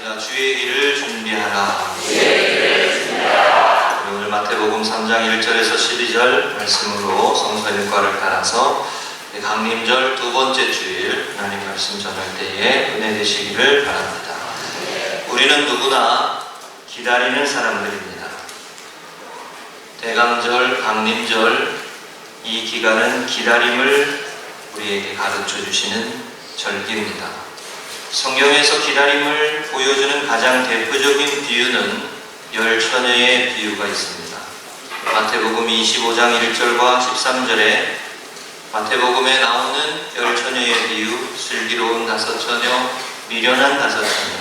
합니다. 주의 길을 준비하라. 오늘 마태복음 3장 1절에서 12절 말씀으로 성서 일과를 따라서 강림절 두 번째 주일 하나님 말씀 전할 때에 은혜 되시기를 바랍니다. 우리는 누구나 기다리는 사람들입니다. 대강절, 강림절 이 기간은 기다림을 우리에게 가르쳐 주시는 절기입니다. 성경에서 기다림을 보여주는 가장 대표적인 비유는 열 처녀의 비유가 있습니다. 마태복음 25장 1절과 13절에 마태복음에 나오는 열 처녀의 비유, 슬기로운 다섯 처녀, 미련한 다섯 처녀,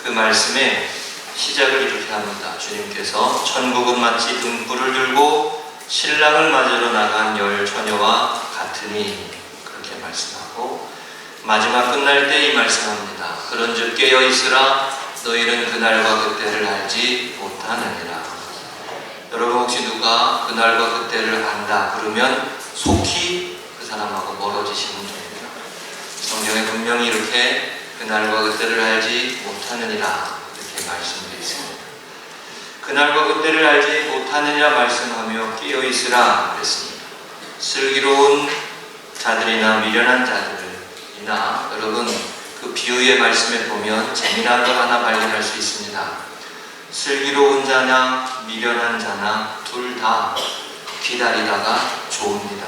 그 말씀에 시작을 이렇게 합니다. 주님께서 천국은 마치 등불을 들고 신랑을 맞으러 나간 열 처녀와 같으니 그렇게 말씀하고, 마지막 끝날 때 이 말씀합니다. 그런즉 깨어 있으라, 너희는 그날과 그때를 알지 못하느니라. 여러분 혹시 누가 그날과 그때를 안다 그러면 속히 그 사람하고 멀어지시면 됩니다. 성경에 분명히 이렇게 그날과 그때를 알지 못하느니라 이렇게 말씀되어 있습니다. 그날과 그때를 알지 못하느니라 말씀하며 깨어 있으라 그랬습니다. 슬기로운 자들이나 미련한 자들이나 여러분 그 비유의 말씀에 보면 재미난 것 하나 발견할 수 있습니다. 슬기로운 자나 미련한 자나 둘 다 기다리다가 좋습니다.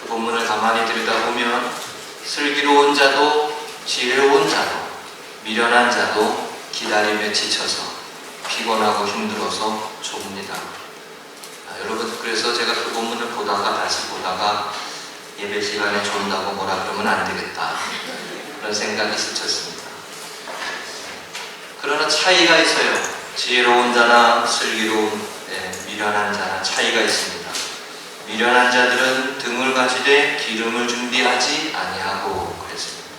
그 본문을 가만히 들여다보면 슬기로운 자도 지혜로운 자도 미련한 자도 기다림에 지쳐서 피곤하고 힘들어서 좁니다. 여러분 그래서 제가 그 본문을 보다가 다시 보다가 예배 시간에 존다고 뭐라 그러면 안 되겠다 그런 생각이 스쳤습니다. 그러나 차이가 있어요. 지혜로운 자나 슬기로운 미련한 자나 차이가 있습니다. 미련한 자들은 등을 가지되 기름을 준비하지 아니하고 그랬습니다.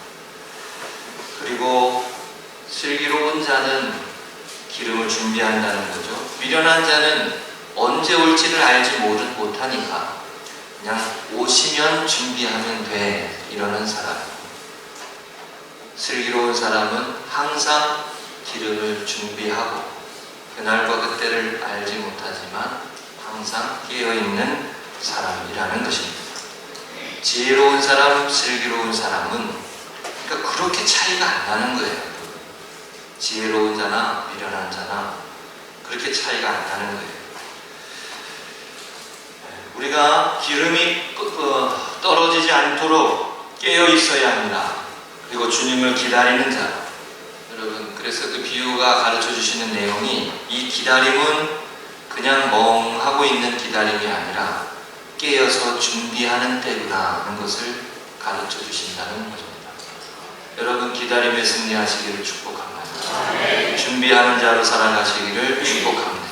그리고 슬기로운 자는 기름을 준비한다는 거죠. 미련한 자는 언제 올지를 알지 못하니까 그냥 오시면 준비하면 돼 이러는 사람. 슬기로운 사람은 항상 기름을 준비하고 그날과 그때를 알지 못하지만 항상 깨어있는 사람이라는 것입니다. 지혜로운 사람, 슬기로운 사람은 그러니까 그렇게 차이가 안 나는 거예요. 지혜로운 자나 미련한 자나 그렇게 차이가 안 나는 거예요. 우리가 기름이 떨어지지 않도록 깨어 있어야 합니다. 그리고 주님을 기다리는 자. 여러분 그래서 그 비유가 가르쳐 주시는 내용이 이 기다림은 그냥 멍하고 있는 기다림이 아니라 깨어서 준비하는 때구나 하는 것을 가르쳐 주신다는 것입니다. 여러분 기다림에 승리하시기를 축복합니다. 준비하는 자로 살아가시기를 축복합니다.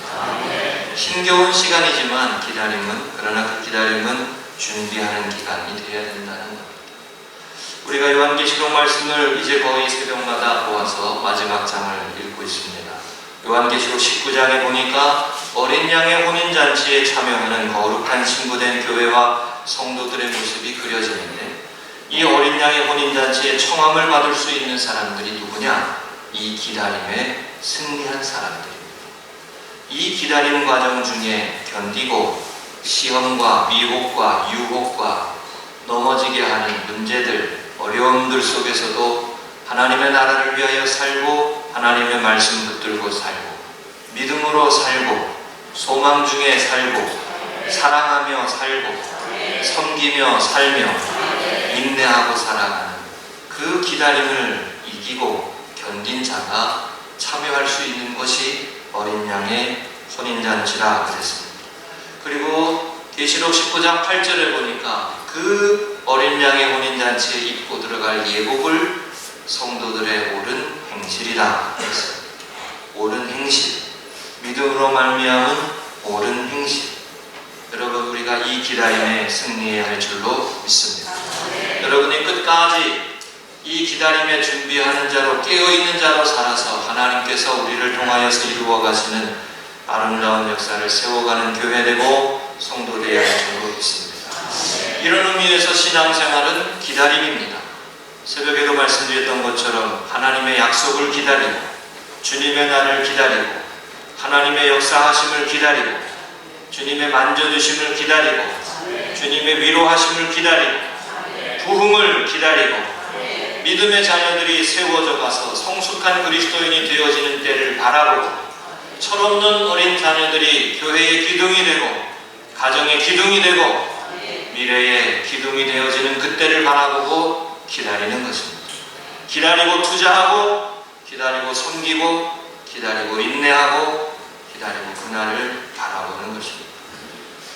힘겨운 시간이지만 기다림은, 그러나 그 기다림은 준비하는 기간이 되어야 된다는 것. 우리가 요한계시록 말씀을 이제 거의 새벽마다 보아서 마지막 장을 읽고 있습니다. 요한계시록 19장에 보니까 어린 양의 혼인잔치에 참여하는 거룩한 신부된 교회와 성도들의 모습이 그려지는데, 이 어린 양의 혼인잔치에 청함을 받을 수 있는 사람들이 누구냐? 이 기다림에 승리한 사람들입니다. 이 기다림 과정 중에 견디고 시험과 미혹과 유혹과 넘어지게 하는 문제들, 어려움들 속에서도 하나님의 나라를 위하여 살고 하나님의 말씀 붙들고 살고 믿음으로 살고 소망 중에 살고 사랑하며 살고 섬기며 살며 인내하고 살아가는 그 기다림을 이기고 견딘 자가 참여할 수 있는 것이 어린 양의 혼인잔치라 그랬습니다. 그리고 계시록 19장 8절에 보니까 그 어린 양의 혼인잔치에 입고 들어갈 예복을 성도들의 옳은 행실이다 그랬습니다. 옳은 행실, 믿음으로 말미암은 옳은 행실. 여러분 우리가 이 기다림에 승리해야 할 줄로 믿습니다. 여러분이 끝까지 이 기다림에 준비하는 자로 깨어있는 자로 살아서 하나님께서 우리를 통하여서 이루어 가시는 아름다운 역사를 세워가는 교회 되고 성도 되어야 할 줄로 믿습니다. 이런 의미에서 신앙생활은 기다림입니다. 새벽에도 말씀드렸던 것처럼 하나님의 약속을 기다리고 주님의 날을 기다리고 하나님의 역사하심을 기다리고 주님의 만져주심을 기다리고 주님의 위로하심을 기다리고 부흥을 기다리고 믿음의 자녀들이 세워져 가서 성숙한 그리스도인이 되어지는 때를 바라보고 철없는 어린 자녀들이 교회의 기둥이 되고 가정의 기둥이 되고 미래의 기둥이 되어지는 그때를 바라보고 기다리는 것입니다. 기다리고 투자하고 기다리고 섬기고 기다리고 인내하고 기다리고 그날을 바라보는 것입니다.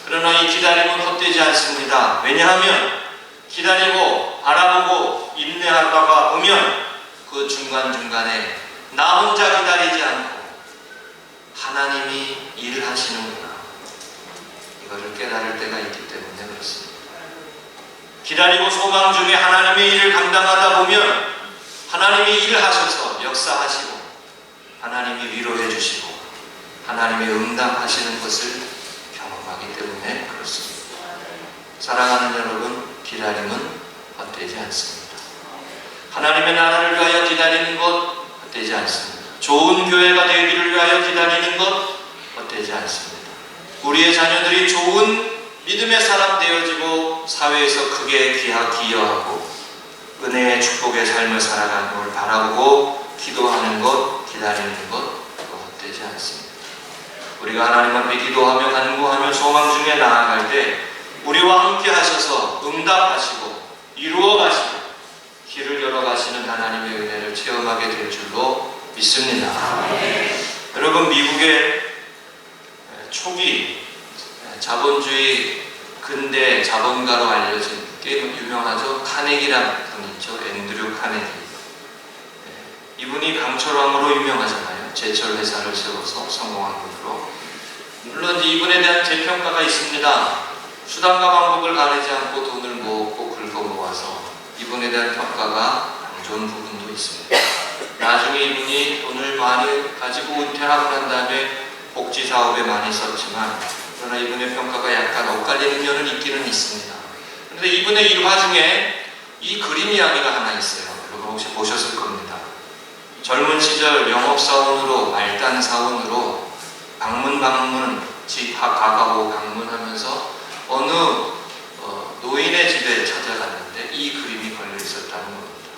그러나 이 기다림은 헛되지 않습니다. 왜냐하면 기다리고 바라보고 인내하다가 보면 그 중간중간에 나 혼자 기다리지 않고 하나님이 일을 하시는구나, 이거를 깨달을 때가 있기 때문에 그렇습니다. 기다리고 소망 중에 하나님의 일을 감당하다 보면 하나님이 일을 하셔서 역사하시고 하나님이 위로해 주시고 하나님이 응답하시는 것을 경험하기 때문에 그렇습니다. 사랑하는 여러분, 기다림은 헛되지 않습니다. 하나님의 나라를 위하여 기다리는 것 헛되지 않습니다. 좋은 교회가 되기를 위하여 기다리는 것 헛되지 않습니다. 우리의 자녀들이 좋은 믿음의 사람 되어지고 사회에서 크게 기여하고 은혜의 축복의 삶을 살아가는 걸 바라보고 기도하는 것, 기다리는 것 헛되지 않습니다. 우리가 하나님 앞에 기도하며 간구하며 소망 중에 나아갈 때 우리와 함께 하셔서 응답하시고 이루어 가시고 길을 열어 가시는 하나님의 은혜를 체험하게 될 줄로 믿습니다. 여러분, 미국의 초기 자본주의 근대 자본가로 알려진 꽤 유명하죠. 카네기라는 분이 있죠. 앤드류 카네기. 이분이 강철왕으로 유명하잖아요. 제철 회사를 세워서 성공한 분으로. 물론 이분에 대한 재평가가 있습니다. 수단과 방법을 가리지 않고 돈을 모으고 긁어 모아서 이분에 대한 평가가 안 좋은 부분도 있습니다. 나중에 이분이 돈을 많이 가지고 은퇴하고 난 다음에 복지 사업에 많이 썼지만 그러나 이분의 평가가 약간 엇갈리는 면은 있기는 있습니다. 그런데 이분의 일화 중에 이 그림 이야기가 하나 있어요. 여러분 혹시 보셨을 겁니다. 젊은 시절 영업사원으로 말단사원으로 집 가가고 방문하면서 어느 노인의 집에 찾아갔는데 이 그림이 걸려 있었다는 겁니다.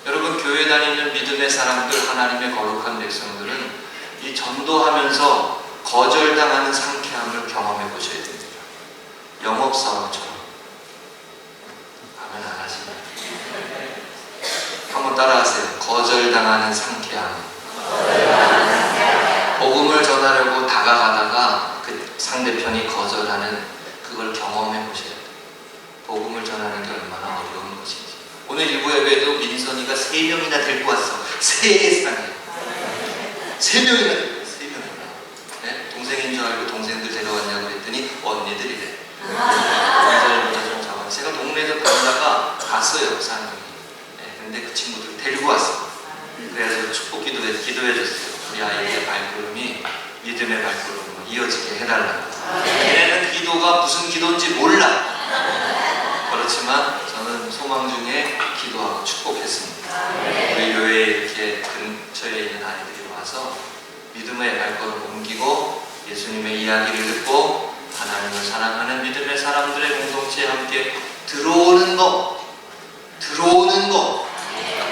여러분, 교회 다니는 믿음의 사람들, 하나님의 거룩한 백성들은 이 전도하면서 거절당하는 상쾌함을 경험해 보셔야 됩니다. 영업사원처럼. 아멘 안 하시나요? 한번 따라하세요. 거절당하는 상쾌함. 복음을 전하려고 다가가다가 그 상대편이 거절하는 그걸 경험해 보셔야 돼요. 복음을 전하는 게 얼마나 어려운 것인지. 오늘 일부 예배에도 민선이가 3명이나 데리고 왔어. 세상에. 3명이나 데리고 왔어. 3명이나. 네? 동생인 줄 알고 동생들 데려왔냐고 그랬더니 언니들이래. 민선이보다 좀 작아. 제가 동네에서 다니다가 갔어요, 사람이. 네, 근데 그 친구들 데리고 왔어. 그래서 축복 기도해 줬어요. 우리 아이의 발걸음이 믿음의 발걸음으로 이어지게 해달라고. 걔네는 기도가 무슨 기도인지 몰라. 그렇지만 저는 소망 중에 기도하고 축복했습니다. 우리 교회에 이렇게 근처에 있는 아이들이 와서 믿음의 발걸음 옮기고 예수님의 이야기를 듣고 하나님을 사랑하는 믿음의 사람들의 공동체에 함께 들어오는 거.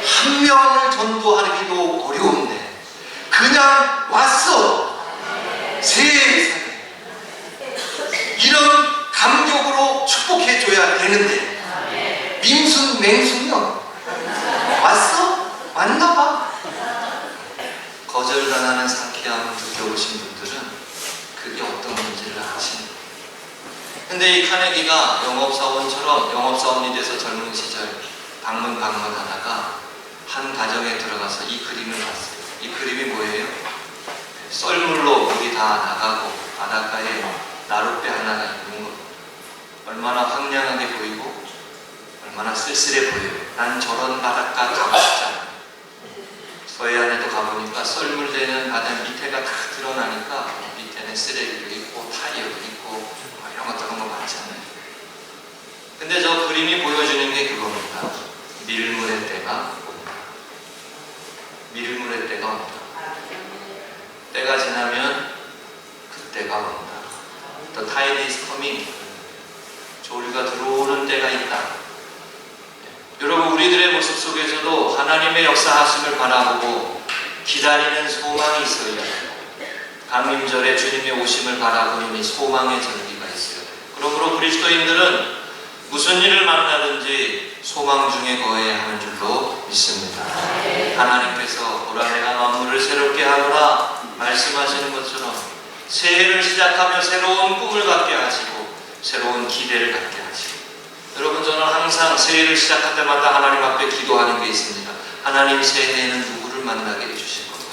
한 명을 전도하기도 어려운데 그냥 왔어. 세상에. 이런 감격으로 축복해줘야 되는데 맹순이요. 왔어? 왔나봐. 거절당하는 상쾌함을 느껴보신 분들은 그게 어떤 건지를 아십니다. 근데 이 카네기가 영업사원이 돼서 젊은 시절 방문하다가 한 가정에 들어가서 이 그림을 봤어요. 이 그림이 뭐예요? 썰물로 물이 다 나가고 바닷가에 나룻배 하나가 있는 것. 얼마나 황량하게 보이고 얼마나 쓸쓸해 보여요. 난 저런 바닷가 가고 싶잖아. 서해안에도 가보니까 썰물되는 바다 밑에가 다 드러나니까 밑에는 쓰레기도 있고 타이어도 있고 이런 거 저런 거 많잖아요. 근데 저 그림이 보여주는 게 그겁니다. 밀물의 때 때가 온다. 밀물의 때가 온다. 때가 지나면 그때가 온다. The tide is coming. 조류가 들어오는 때가 있다. 여러분, 우리들의 모습 속에서도 하나님의 역사하심을 바라보고 기다리는 소망이 있어야 해요. 강림절에 주님의 오심을 바라보는 이 소망의 절기가 있어요. 그러므로 그리스도인들은 무슨 일을 만나든지 소망 중에 거해야 하는 줄로 믿습니다. 하나님께서 보라 내가 만물을 새롭게 하노라 말씀하시는 것처럼 새해를 시작하며 새로운 꿈을 갖게 하시고 새로운 기대를 갖게 하시고, 여러분, 저는 항상 새해를 시작할 때마다 하나님 앞에 기도하는 게 있습니다. 하나님, 새해에는 누구를 만나게 해주실 건가요?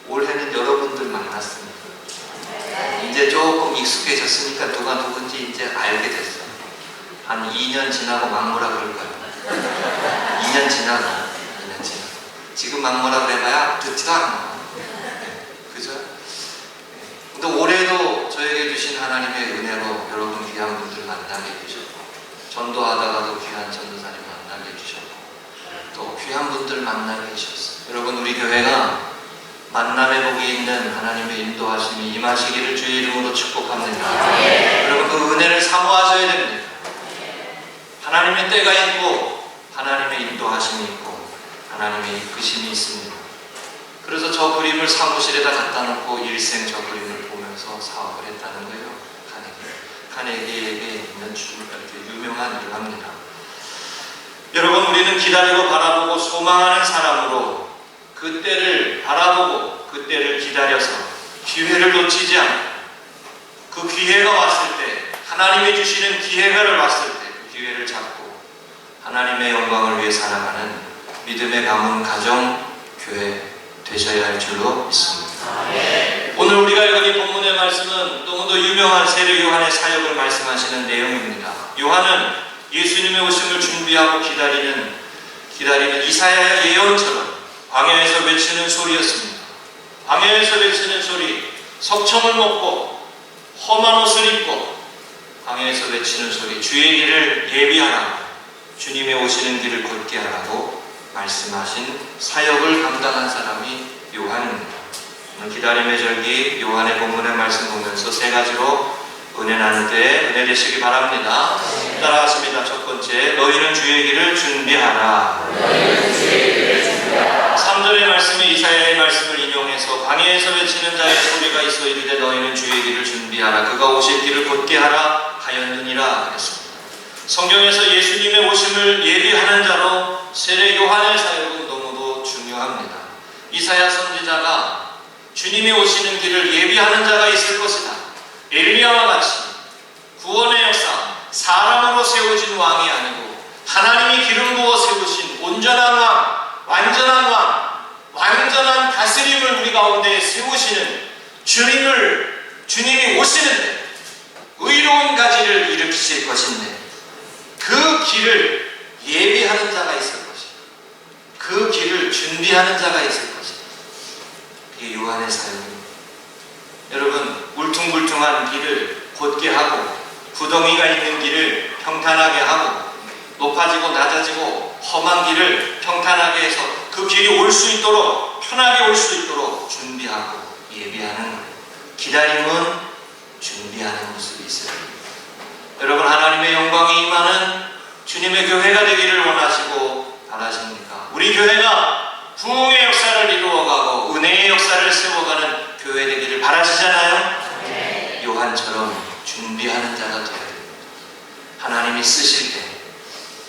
올해는 여러분들 만났습니다. 이제 조금 익숙해졌으니까 누가 누군지 이제 알게 됐어요. 한 2년 지나고 막 뭐라 그럴까요? 2년 지나고 지금 막 뭐라 그래봐야 듣지도 않아요. 그죠? 근데 올해도 저에게 주신 하나님의 은혜로 여러분 귀한 분들 만나게 해주셨고, 전도하다가도 귀한 전도사님 만나게 해주셨고, 또 귀한 분들 만나게 해주셨어요. 여러분, 우리 교회가 만남의 복이 있는 하나님의 인도하심이 임하시기를 주의 이름으로 축복합니다. 여러분, 그 은혜를 사모하셔야 됩니다. 하나님의 때가 있고 하나님의 인도하심이 있고 하나님의 이끄심이 있습니다. 그래서 저 그림을 사무실에다 갖다 놓고 일생 저 그림을 보면서 사업을 했다는 거예요. 카네기에게 있는 이렇게 유명한 일을 합니다. 여러분, 우리는 기다리고 바라보고 소망하는 사람으로 그 때를 바라보고 그 때를 기다려서 기회를 놓치지 않고, 그 기회가 왔을 때, 하나님이 주시는 기회가 왔을 때 그 기회를 잡고 하나님의 영광을 위해 살아가는 믿음의 가문 가정 교회 되셔야 할 줄로 믿습니다. 오늘 우리가 읽은 이 본문의 말씀은 너무도 유명한 세례 요한의 사역을 말씀하시는 내용입니다. 요한은 예수님의 오심을 준비하고 기다리는 이사야의 예언처럼 광야에서 외치는 소리였습니다. 광야에서 외치는 소리, 석청을 먹고 험한 옷을 입고 광야에서 외치는 소리, 주의 길을 예비하라고, 주님의 오시는 길을 걷게 하라고 말씀하신 사역을 감당한 사람이 요한입니다. 오늘 기다림의 절기 요한의 본문의 말씀 보면서 세 가지로 은혜 나눌 때 은혜 되시기 바랍니다. 따라하십니다. 첫 번째, 너희는 주의 길을 준비하라. 3절의 말씀에 이사야의 말씀을 인용해서 광야에서 외치는 자의 소리가 있어 이르되 너희는 주의 길을 준비하라. 그가 오실 길을 곧게 하라 하였느니라 그랬습니다. 성경에서 예수님의 오심을 예비하는 자로 세례 요한의 사역은 너무도 중요합니다. 이사야 선지자가 주님이 오시는 길을 예비하는 자가 있을 것이다. 엘리야와 같이 구원의 역사, 사람으로 세워진 왕이 아니고 하나님이 기름 부어 세우신 온전한 왕, 완전한 왕, 완전한 다스림을 우리 가운데 세우시는 주님이 오시는데 의로운 가지를 일으키실 것인데 그 길을 예비하는 자가 있을 것이다. 그 길을 준비하는 자가 있을 것이다. 이게 요한의 사역입니다. 여러분, 울퉁불퉁한 길을 곧게 하고 구덩이가 있는 길을 평탄하게 하고 높아지고 낮아지고 험한 길을 평탄하게 해서 그 길이 올 수 있도록, 편하게 올 수 있도록 준비하고 예비하는 거예요. 기다림은 준비하는 모습이 있어요. 여러분, 하나님의 영광이 임하는 주님의 교회가 되기를 원하시고 바라십니까? 우리 교회가 부흥의 역사를 이루어가고 은혜의 역사를 세워가는 교회 되기를 바라시잖아요? 네. 요한처럼 준비하는 자가 되어야 됩니다. 하나님이 쓰실 때,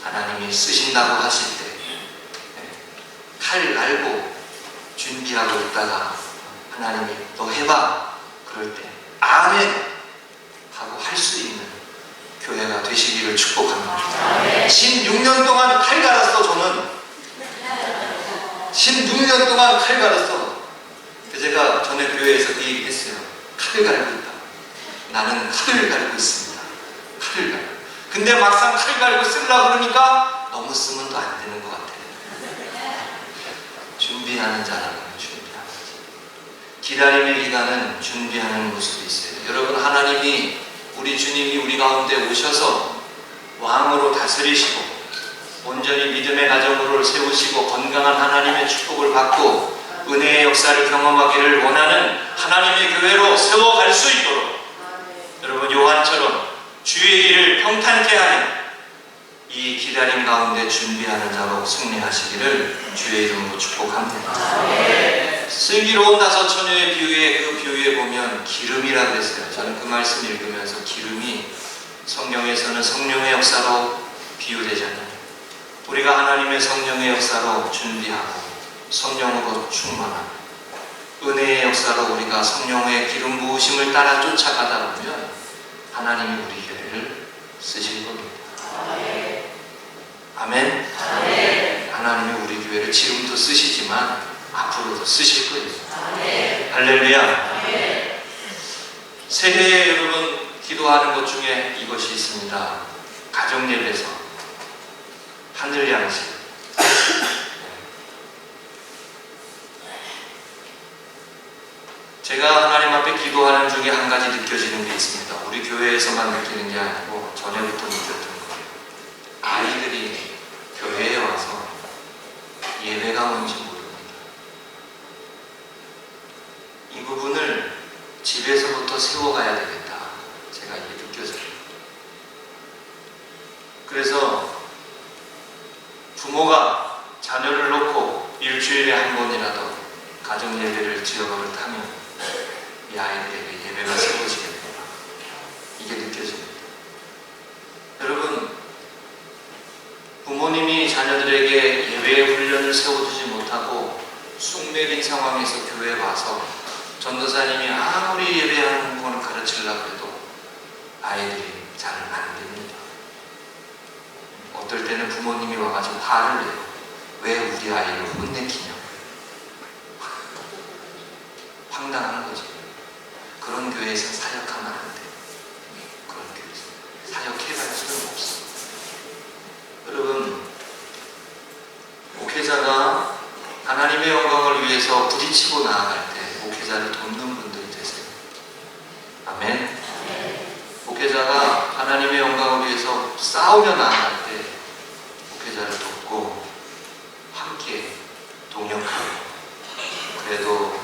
하나님이 쓰신다고 하실 때 칼 갈고 준비하고 있다가 하나님이 너 해봐 그럴 때 아멘 하고 할 수 있는 교회가 되시기를 축복합니다. 16년 동안 칼 갈았어. 저는 16년 동안 칼 갈았어. 제가 전에 교회에서 그 얘기 했어요. 칼을 갈고 있다. 나는 칼을 갈고 있습니다. 칼을 갈고. 근데 막상 칼 갈고 쓰려고 그러니까 너무 쓰면 또 안 되는 것 같아요. 준비하는 자라는 준비하는 자. 기다림의 기간은 준비하는 모습이 있어요. 여러분, 하나님이 우리 주님이 우리 가운데 오셔서 왕으로 다스리시고 온전히 믿음의 가정으로 세우시고 건강한 하나님의 축복을 받고 은혜의 역사를 경험하기를 원하는 하나님의 교회로 세워갈 수 있도록 여러분 요한처럼 주의 길을 평탄케 하는 이 기다림 가운데 준비하는 자로 승리하시기를 주의 이름으로 축복합니다. 슬기로운 다섯 처녀의 비유에 그 비유에 보면 기름이라고 했어요. 저는 그 말씀 읽으면서 기름이 성경에서는 성령의 역사로 비유되잖아요. 우리가 하나님의 성령의 역사로 준비하고 성령으로 충만하고 은혜의 역사로 우리가 성령의 기름 부으심을 따라 쫓아가다 보면 하나님이 우리 교회를 쓰실 겁니다. 아멘. 아멘. 하나님이 우리 교회를 지금도 쓰시지만 앞으로도 쓰실 거예요. 아멘. 할렐루야. 아멘. 새해에 여러분 기도하는 것 중에 이것이 있습니다. 가정 예배에서 하늘 양식. 제가 하나님 앞에 기도하는 중에 한 가지 느껴지는 게 있습니다. 우리 교회에서만 느끼는 게 아니고 전에부터 느꼈던 거예요. 아이들이 교회에 와서 예배가 뭔지 모릅니다. 이 부분을 집에서부터 세워가야 되겠다. 제가 이게 느껴져요. 그래서 부모가 자녀를 놓고 일주일에 한 번이라도 가정 예배를 지어버릇 하면 이 아이들에게 예배가 세워지게 됩니다. 이게 느껴집니다. 여러분, 부모님이 자녀들에게 예배의 훈련을 세워주지 못하고 쑥맥인 상황에서 교회에 와서 전도사님이 아무리 예배하는 걸 가르치려고 해도 아이들이 잘 안 됩니다. 어떨 때는 부모님이 와가지고 화를 내요. 왜 우리 아이를 혼내키냐고. 황당한 거죠. 그런 교회에서 사역하면 안 돼. 그런 교회에서 사역해봐야 소용없어. 여러분, 목회자가 하나님의 영광을 위해서 부딪히고 나아갈 때 목회자를 돕는 분들이 되세요. 아멘. 목회자가 하나님의 영광을 위해서 싸우며 나아갈 때 목회자를 돕고 함께 동역하고, 그래도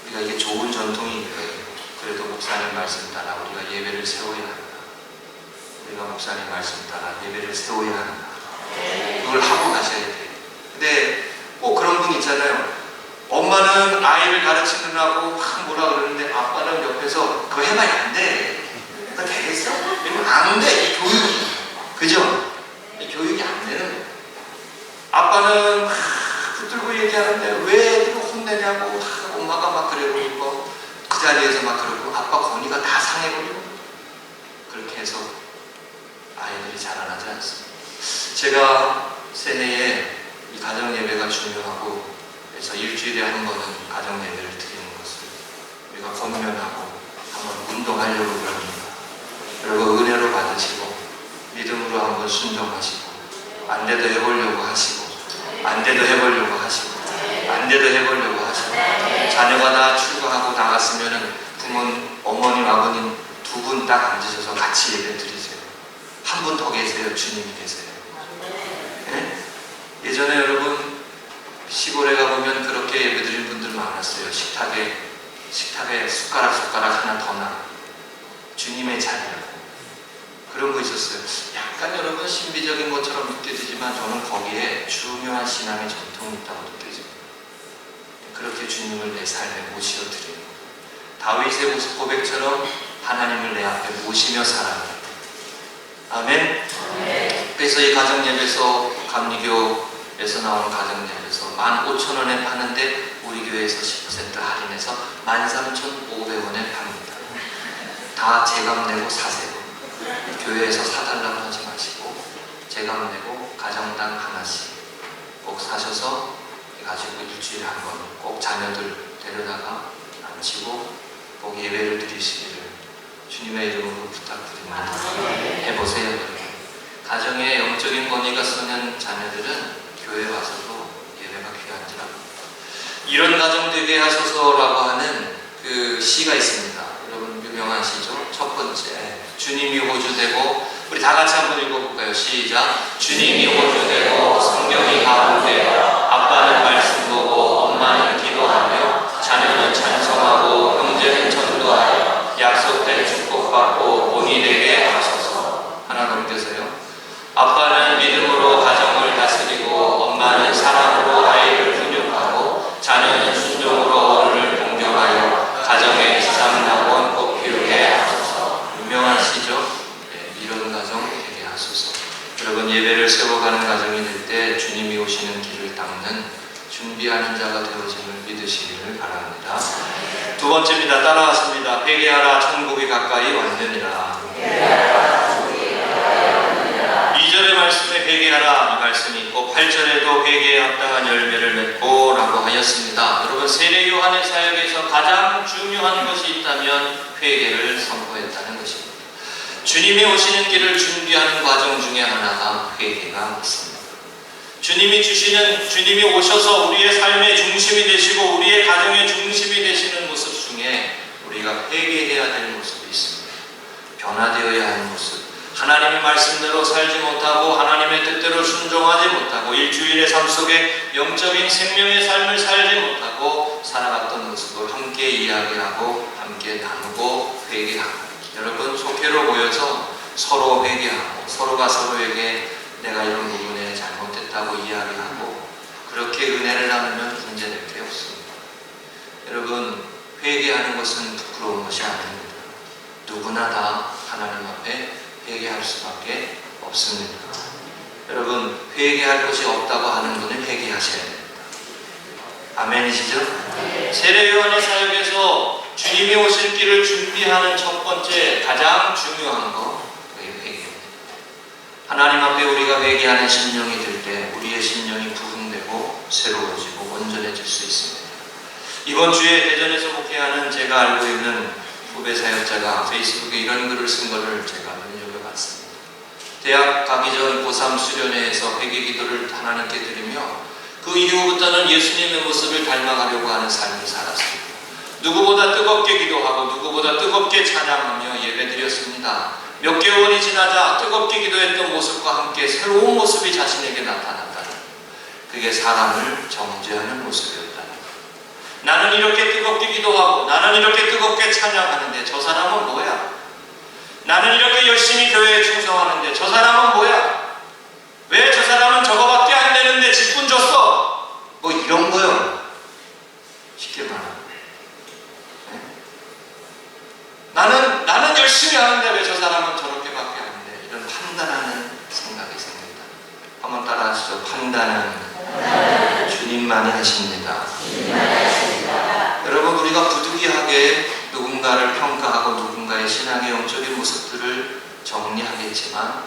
우리가 이게 좋은 전통이니까요. 그래도 목사님 말씀 따라 우리가 예배를 세워야 한다. 우리가 목사님 말씀 따라 예배를 세워야 한다. 그걸 하고 가셔야 돼요. 근데 꼭 그런 분 있잖아요. 엄마는 아이를 가르치느라고 막 뭐라 그러는데 아빠는 옆에서 그거 해봐야 안 돼. 그거 되겠어? 이러면 안 돼. 이 교육이. 그죠? 이 교육이 안 되는 거예요. 아빠는 막 붙들고 얘기하는데 왜 애들을 혼내냐고 엄마가 막 그래버리고 그 자리에서 막 그러고 아빠 권위가 다 상해버리고 그렇게 해서 아이들이 자라나지 않습니다. 제가 새해에 이 가정 예배가 중요하고 그래서 일주일에 한 번은 가정 예배를 드리는 것을 우리가 권면하고 한번 운동하려고 그럽니다. 그리고 은혜로 받으시고 믿음으로 한번 순종하시고 안 돼도 해보려고 하시고 안 돼도 해보려고 하시고 안 돼도 해보려고 하시고 자녀가 다 출가하고 나갔으면은 부모님, 어머님, 아버님 두 분 딱 앉으셔서 같이 예배 드리세요. 한 분 더 계세요. 주님이 계세요. 네? 예전에 여러분 시골에 가보면 그렇게 예배 드린 분들 많았어요. 식탁에 숟가락 하나 더 놔. 주님의 자리라고. 그런 거 있었어요. 약간 여러분 신비적인 것처럼 느껴지지만 저는 거기에 중요한 신앙의 전통이 있다고 느껴집니다. 그렇게 주님을 내 삶에 모셔드리는 거예요. 다윗의 모습 고백처럼 하나님을 내 앞에 모시며 살아가는. 아멘. 그래서 이 가정예배에서 감리교에서 나오는 가정예배에서 15,000원에 파는데 우리 교회에서 10% 할인해서 13,500원에 팝니다. 다 제값 내고 사세요. 교회에서 사달라고 하지 마시고 제값 내고 가정당 하나씩 꼭 사셔서 가지고 일주일에 한 번 꼭 자녀들 데려다가 앉히고 꼭 예배를 드리시기를 주님의 이름으로 부탁드립니다. 해보세요. 가정의 영적인 권위가 서는 자녀들은 교회 와서도 예배가 귀한지라. 이런 가정 되게 하소서라고 하는 그 시가 있습니다. 여러분 유명한 시죠. 첫 번째, 주님이 호주되고 우리 다 같이 한번 읽어볼까요? 시작. 주님이 온유되고 성경이 가운데요. 아빠는 말씀 보고 엄마는 기도하며 자녀는 찬송하고 형제는 전도하여 약속된 축복받고 본이 되게 하소서. 하나 넘겨서요. 아빠는 믿음으로 가정을 다스리고 엄마는 사랑으로 아이를 훈육하고 자녀는 순종으로 어른을 공경하여 가정의 지상낙원 꼭 피우게 하소서. 유명한 시죠. 이런 가정 되게 하소서. 여러분, 예배를 세워가는 가정이 될 때 주님이 오시는 길을 닦는 준비하는 자가 되어짐을 믿으시기를 바랍니다. 두 번째입니다. 따라왔습니다. 회개하라, 천국이 가까이 왔느니라. 2절의 말씀에 회개하라 이 말씀이 있고 8절에도 회개에 합당한 열매를 맺고 라고 하였습니다. 여러분, 세례 요한의 사역에서 가장 중요한 것이 있다면 회개를 선포했다는 것입니다. 주님이 오시는 길을 준비하는 과정 중에 하나가 회개가 있습니다. 주님이 오셔서 우리의 삶의 중심이 되시고 우리의 가정의 중심이 되시는 모습 중에 우리가 회개해야 될 모습이 있습니다. 변화되어야 하는 모습. 하나님의 말씀대로 살지 못하고 하나님의 뜻대로 순종하지 못하고 일주일의 삶 속에 영적인 생명의 삶을 살지 못하고 살아갔던 모습을 함께 이야기하고 함께 나누고 회개하고, 여러분, 속회로 모여서 서로 회개하고 서로가 서로에게 내가 이런 부분에 잘못했다고 이야기하고 그렇게 은혜를 나누면 문제될 게 없습니다. 여러분, 회개하는 것은 부끄러운 것이 아닙니다. 누구나 다 하나님 앞에 회개할 수밖에 없습니다. 여러분, 회개할 것이 없다고 하는 분은 회개하셔야 됩니다. 아멘이시죠? 세례 요한의 사역에서 주님이 오실 길을 준비하는 첫 번째 가장 중요한 거, 회개입니다. 하나님 앞에 우리가 회개하는 심령이 들 때 우리의 심령이 부흥되고 새로워지고 온전해질 수 있습니다. 이번 주에 대전에서 목회하는 제가 알고 있는 후배 사역자가 페이스북에 이런 글을 쓴 것을 제가 눈여겨봤습니다. 대학 가기 전 고3 수련회에서 회개 기도를 하나님께 드리며 그 이후부터는 예수님의 모습을 닮아가려고 하는 삶을 살았습니다. 누구보다 뜨겁게 기도하고 누구보다 뜨겁게 찬양하며 예배드렸습니다. 몇 개월이 지나자 뜨겁게 기도했던 모습과 함께 새로운 모습이 자신에게 나타났다는, 그게 사람을 정죄하는 모습이었다는 것. 나는 이렇게 뜨겁게 기도하고 나는 이렇게 뜨겁게 찬양하는데 저 사람은 뭐야? 나는 이렇게 열심히 교회에 충성하는데 저 사람은 뭐야? 왜 저 사람은 저거밖에 안 되는데 직분 줬어? 뭐 이런 거요. 쉽게 말하면 나는 열심히 하는데 왜 저 사람은 저렇게밖에 안 돼? 이런 판단하는 생각이 생긴다. 한번 따라하시죠. 판단은 주님만이 하십니다. 여러분, 우리가 부득이하게 누군가를 평가하고 누군가의 신앙의 영적인 모습들을 정리하겠지만,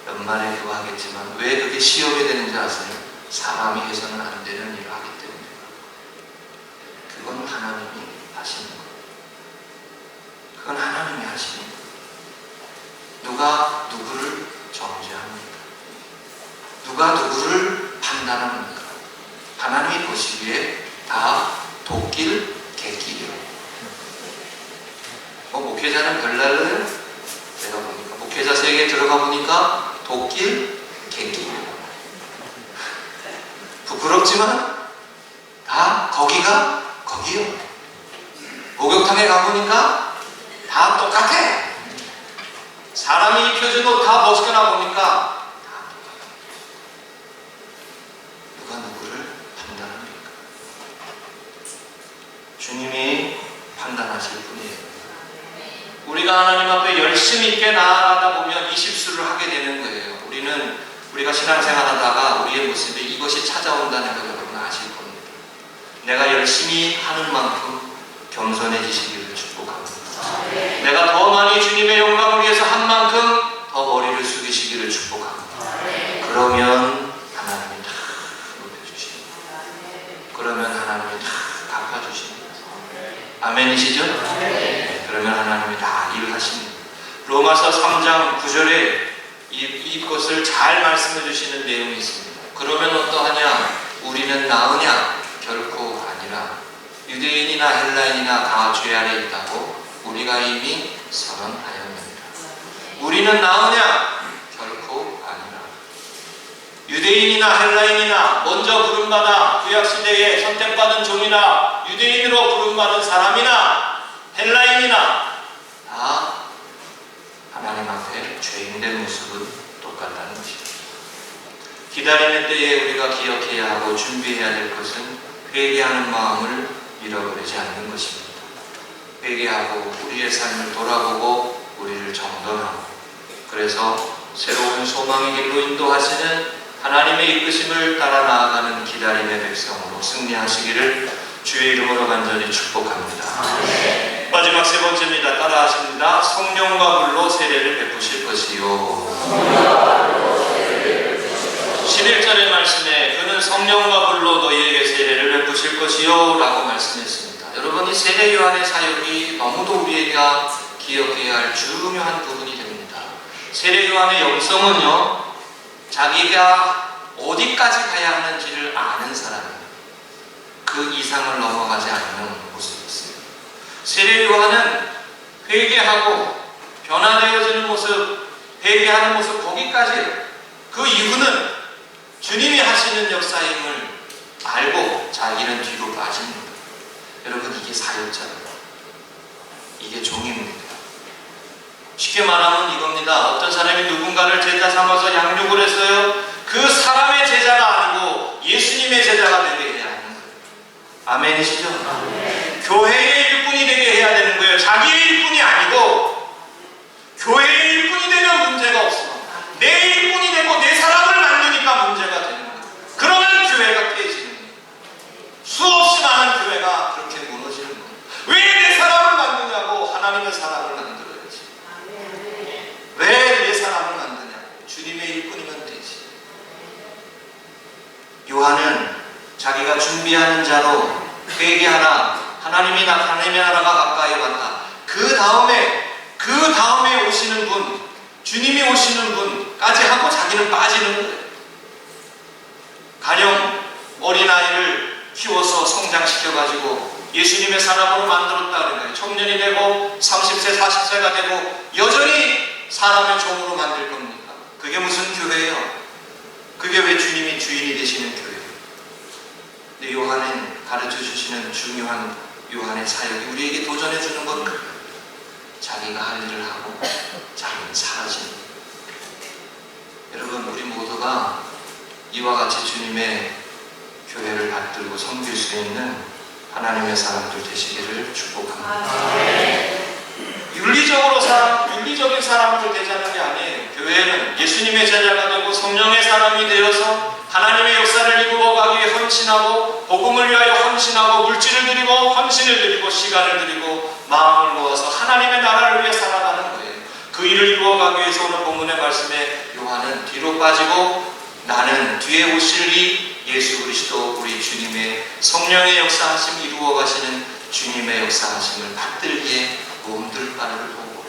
연말에 그거 하겠지만, 왜 그게 시험이 되는지 아세요? 사람이 해서는 안 되는 일을 하기 때문입니다. 그건 하나님이 하시는 거예요. 그건 하나님이 하시는 거예요. 누가 누구를 정죄합니까? 누가 누구를 판단합니까? 하나님이 보시기에 다 도끼를 개끼려. 목회자는 별날래요? 내가 보니까 목회자 세계에 들어가 보니까 도끼 개끼려. 부끄럽지만 다 거기가 거기요. 목욕탕에 가보니까 다 똑같아. 사람이 입혀진 옷 다 벗겨나 보니까 다 똑같아. 누가 누구를 판단합니까? 주님이 판단하실 분이에요. 우리가 하나님 앞에 열심히 있게 나아가다 보면 이 실수를 하게 되는 거예요. 우리가 신앙생활 하다가 우리의 모습에 이것이 찾아온다는 걸 여러분 아실 겁니다. 내가 열심히 하는 만큼 겸손해지시기를 축복합니다. 내가 더 많이 주님의 영광을 위해서 한 만큼 더 머리를 숙이시기를 축복합니다. 그러면 하나님이 다 높여주십니다. 그러면 하나님이 다 갚아주십니다. 아멘이시죠? 그러면 하나님이 다 일하십니다. 로마서 3장 9절에 이것을 잘 말씀해 주시는 내용이 있습니다. 그러면 어떠하냐? 우리는 나으냐? 결코 아니라. 유대인이나 헬라인이나 다 죄 아래 있다고 우리가 이미 선언하였느니라. 우리는 나으냐? 유대인이나 헬라인이나 먼저 부름받아 구약시대에 선택받은 종이나 유대인으로 부름받은 사람이나 헬라인이나 다 하나님 앞에 죄인된 모습은 똑같다는 것입니다. 기다리는 때에 우리가 기억해야 하고 준비해야 될 것은 회개하는 마음을 잃어버리지 않는 것입니다. 회개하고 우리의 삶을 돌아보고 우리를 점검하고, 그래서 새로운 소망의 길로 인도하시는 하나님의 이끄심을 따라 나아가는 기다림의 백성으로 승리하시기를 주의 이름으로 간절히 축복합니다. 마지막 세 번째입니다. 따라 하십니다. 성령과 불로 세례를 베푸실 것이요. 11절의 말씀에 그는 성령과 불로 너희에게 세례를 베푸실 것이요 라고 말씀했습니다. 여러분, 이 세례 요한의 사역이 너무도 우리가 기억해야 할 중요한 부분이 됩니다. 세례 요한의 영성은요, 자기가 어디까지 가야 하는지를 아는 사람입니다. 그 이상을 넘어가지 않는 모습이었어요. 세례 요한은 회개하고 변화되어지는 모습, 회개하는 모습, 거기까지예요. 그 이후는 주님이 하시는 역사임을 알고 자기는 뒤로 빠집니다. 여러분, 이게 사역자입니다. 이게 종입니다. 쉽게 말하면 이겁니다. 어떤 사람이 누군가를 제자 삼아서 양육을 했어요. 그 사람의 제자가 아니고 예수님의 제자가 되게 해야 하는 거예요. 아멘이시죠? 아멘. 교회의 일꾼이 되게 해야 되는 거예요. 자기의 일꾼이 아니고 교회의 일꾼이 되면 문제가 없어. 내 일꾼이 되고 내 사람을 만드니까 문제가 되는 거예요. 그러면 교회가 깨지는 거예요. 수없이 많은 교회가 그렇게 무너지는 거예요. 왜 내 사람을 만드냐고. 하나님의 사람을 만들어야지. 왜 내 사람을 만드냐고. 주님의 일꾼이면 되지. 요한은 자기가 준비하는 자로 회개하라, 하나님의 나라가 가까이 왔다. 그 다음에 오시는 분, 주님이 오시는 분까지 하고 자기는 빠지는 거예요. 가령 어린아이를 키워서 성장시켜가지고 예수님의 사람으로 만들었다 그런 거예요. 청년이 되고 30세, 40세가 되고 여전히 사람의 종으로 만들 겁니까? 그게 무슨 교회예요? 그게 왜 주님이 주인이 되시는 교회예요? 근데 요한은 가르쳐 주시는 중요한 요한의 사역이 우리에게 도전해 주는 건 그거예요. 자기가 할 일을 하고 자기는 사라지는 거예요. 여러분, 우리 모두가 이와 같이 주님의 교회를 받들고 섬길 수 있는 하나님의 사람들 되시기를 축복합니다. 윤리적인 사람들 되자는 게 아니에요. 교회는 예수님의 제자가 되고 성령의 사람이 되어서 하나님의 역사를 이루어가기 위해 헌신하고, 복음을 위하여 헌신하고, 물질을 드리고 헌신을 드리고 시간을 드리고 마음을 모아서 하나님의 나라를 위해 살아가는 거예요. 그 일을 이루어가기 위해서 오늘 본문의 말씀에 요한은 뒤로 빠지고, 나는 뒤에 오실 이 예수 그리스도 우리 주님의 성령의 역사하심 이루어 가시는 주님의 역사하심을 받들기에 몸둘 바를 보고,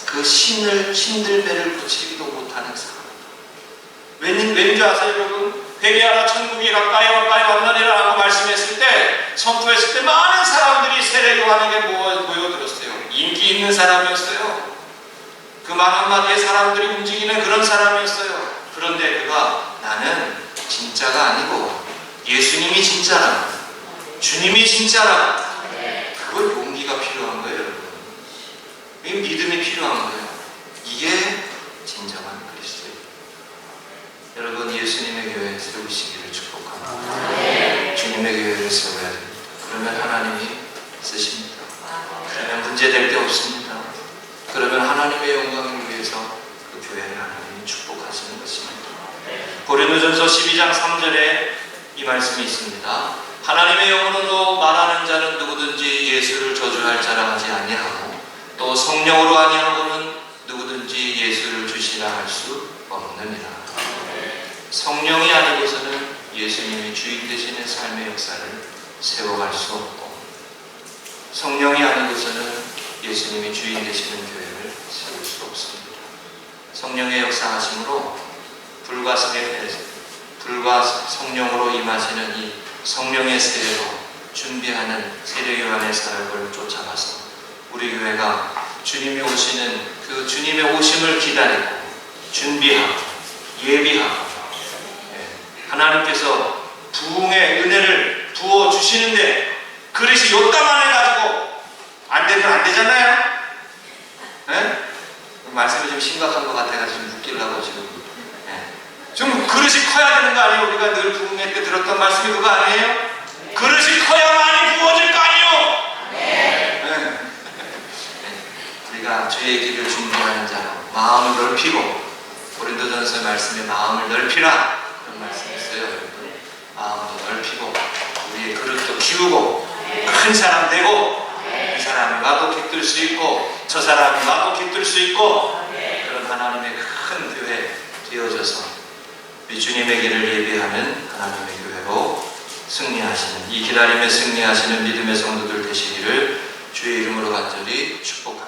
그 신들매를 붙이기도 못하는 사람. 왠지 아세요, 여러분? 회개하라, 천국이 가까이 왔느니라 라고 말씀했을 때, 선포했을 때 많은 사람들이 세례 요한에게 모여들었어요. 인기 있는 사람이었어요. 그 말 한마디에 사람들이 움직이는 그런 사람이었어요. 그런데 그가 나는 진짜가 아니고 예수님이 진짜라, 주님이 진짜라, 그걸 용기가 필요한 거예요, 여러분. 믿음이 필요한 거예요. 이게 진정한 그리스도예요. 여러분, 예수님의 교회 세우시기를 축복합니다. 주님의 교회를 세워야 됩니다. 그러면 하나님이 쓰십니다. 그러면 문제될 게 없습니다. 그러면 하나님의 영광을 위해서 그 교회를 하나님이 축복하시는 것입니다. 고린도전서 12장 3절에 이 말씀이 있습니다. 하나님의 영으로 말하는 자는 누구든지 예수를 저주할 자랑하지 아니하고, 또 성령으로 아니하고는 누구든지 예수를 주시라 할 수 없느니라. 성령이 아니고서는 예수님이 주인 되시는 삶의 역사를 세워갈 수 없고, 성령이 아니고서는 예수님이 주인 되시는 교회를 세울 수 없습니다. 성령의 역사하심으로 불과 성령으로 임하시는 이 성령의 세례로 준비하는 세례 요한의 사역을 쫓아가서 우리 교회가 주님이 오시는 그 주님의 오심을 기다리고 준비하고 예비하고 하나님께서 부흥의 은혜를 부어주시는데 그릇이 요따만 해가지고 안 되면 안 되잖아요? 네? 말씀이 좀 심각한 것 같아가지고 좀 웃기려고 지금. 네. 좀 그릇이 커야 되는 거 아니에요? 우리가 늘 부흥회 때 들었던 말씀이 그거 아니에요? 그릇이 커야 많이 부어질 거 아니에요? 네. 우리가 주의 길을 준비하는 자로 마음을 넓히고, 고린도전서 말씀에 마음을 넓히라 그런 말씀이 있어요. 여러분, 마음도 넓히고 우리의 그릇도 키우고 큰 사람 되고, 이 사람이 와도 깃들 수 있고 저 사람이 와도 깃들 수 있고, 그런 하나님의 큰 교회 되어져서 우리 주님의 길을 예비하는 하나님의 교회로 승리하시는, 이 기다림에 승리하시는 믿음의 성도들 되시기를 주의 이름으로 간절히 축복합니다.